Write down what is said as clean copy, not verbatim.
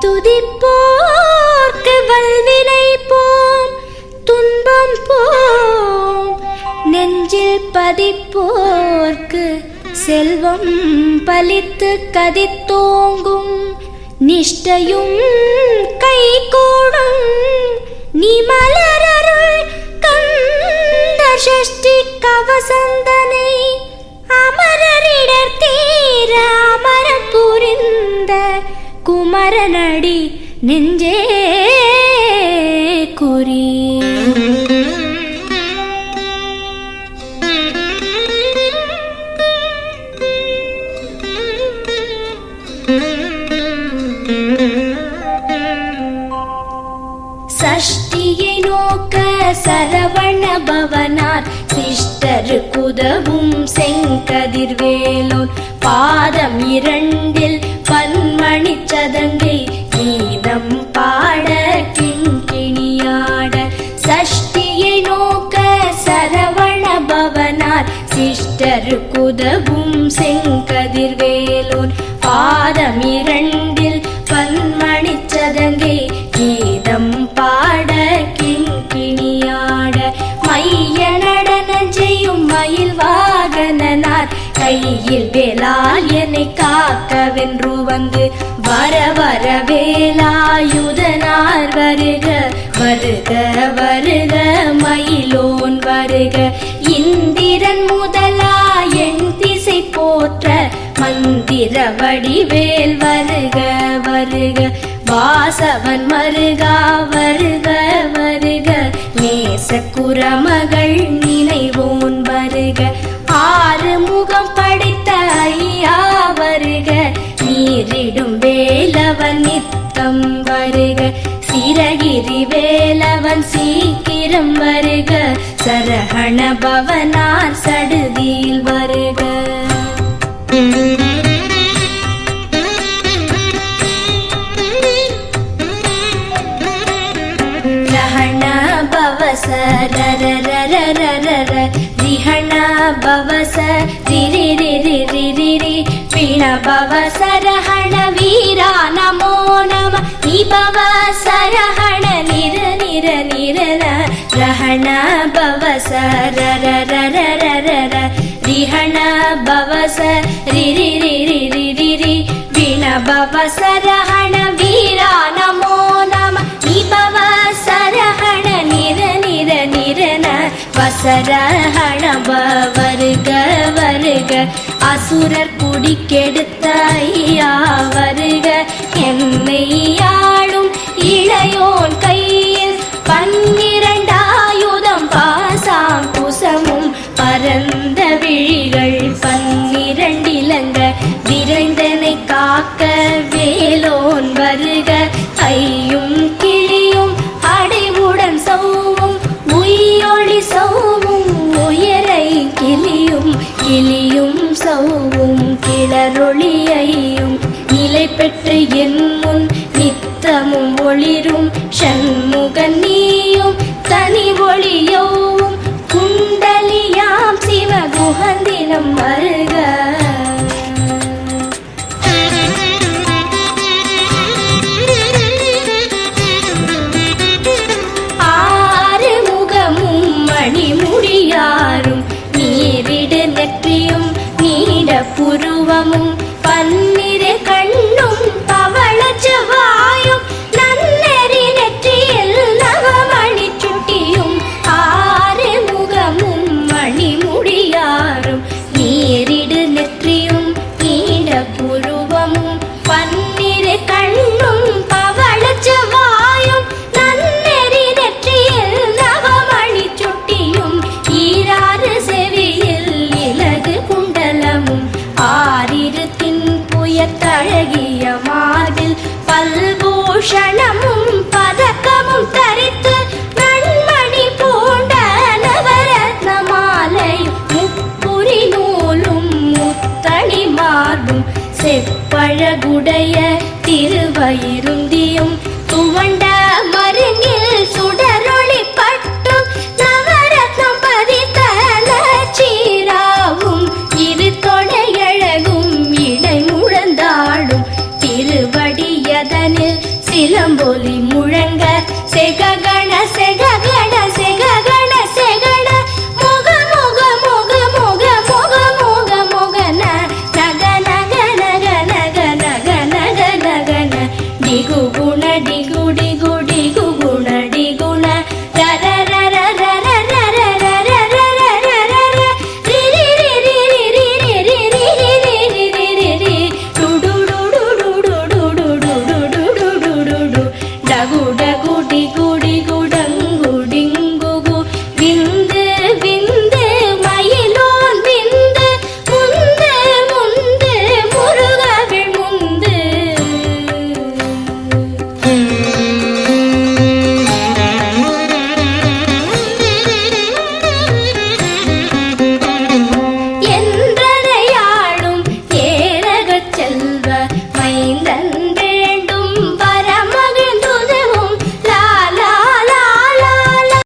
துதிப்போர்க்கு வல்வினை போம் துன்பம் போம், நெஞ்சில் பதிப்போர்க்கு செல்வம் பலித்து கதித்தோங்கும், நிஷ்டையும் கைகூடும் நீ மலரருள் கந்த சஷ்டி கவசந்தனை, அமரரிடர் தீர அமரம் புரிந்த குமரனடி நெஞ்சே குறி. சஷ்டியை நோக்க சரவண பவனார் சிஷ்டரு குதவும் செங்கதிர்வேலோன், பாதம் இரண்டில் பன்மணி சதங்கை கீதம் பாட கிண்கிணியாட. சஷ்டியை நோக்க சரவண பவனார் சிஷ்டரு குதவும் செங்கதிர்வேலோன், பாதம் இரண்டில் பன்மணி சதங்கை கீதம் பாட கிண்கிணியாட. மைய நடன செய்யும் மயில் வாகனனார் கையில் வேலால் என்னை காக்கவென்று வந்து, வர வர வேலாயுதனார் வருக வருக வருக மயிலோன் வருக. இந்திரன் முதலா என் திசை போற்ற மந்திர வடிவேல் வருக வருக. வாசவன் மருகா வருக வருக, நேச குரமகள் நினைவோன் வருக. ஆறு முகம் படைத்த ஐயா வருக, நீரிடும் வேலவன் நித்தம் வருக. சிரகிரி வேலவன் சீக்கிரம் வருக, சரஹண பவனார் சடுதியில் வருக. ரஹண பவச ரரரரரரர, ரிஹண பவச ரிரிரிரிரிரி, பிண பவச ரஹண வீரா நமோ நம, நிபவ சரஹண நிர நிர நிரன. ரஹண பவச ரரரரரரர, ரிஹண பவச ரிரிரிரிரிரி, பிண பவச ரஹண வீரா நமோ நம, நிபவ சரஹண நிர நிர நிரன. வசரஹண வருக வருக, அசுரர் குடி கெடுத்த ஐயா வருக. என்னை ஆளும் இளையோன் கையில் பன்னிரண்டாயுதம் பாசாம் குசமும், பரந்த விழிகள் பன்னிரண்டிலங்க விரைந்தனை காக்க வேலோன் வருக. ஐயும் கிளியும் அடைவுடன் சௌவும் உயிரொளி சௌவும், உயரை கிளியும் கிளியும் சௌவும் கிளரொளியையும், நிலை பெற்று என் முன் நித்தமும் ஒளிரும் ஷண்முகன் நீயும் தனி ஒளியோவும், குண்டலியாம் சிவ குஹந்தினம் வருக. ஆறு முகமும் மணிமுடியாரும், நீரிடு நெற்றியும் நீட புருவமும், பன்னிரு கண்ணும் பவள செவ்வாயும், நன்னெறி நெற்றியில் நவமணி சுட்டியும். ஆறு முகமும் மணிமுடியாரும், நீரிடு நெற்றியும் நீட புருவமும், பன்னிரு கண்ணும் பவள செவ்வாயும், நன்னெறி நெற்றியில் நவமணி சுட்டியும். ஈராறு செவியில் இலகு குண்டலமும், ஆறிரு தின்புயத்தழகிய மார்பில் பல்பூஷணமும் பதக்கமும் தரித்து, நன்மணி பூண்ட நவரத்ன மாலை முப்புரி நூலும் முத்தணி மார்பும், செப்பழகுடைய திருவயிருந்தியும் துவண்ட மருங்கே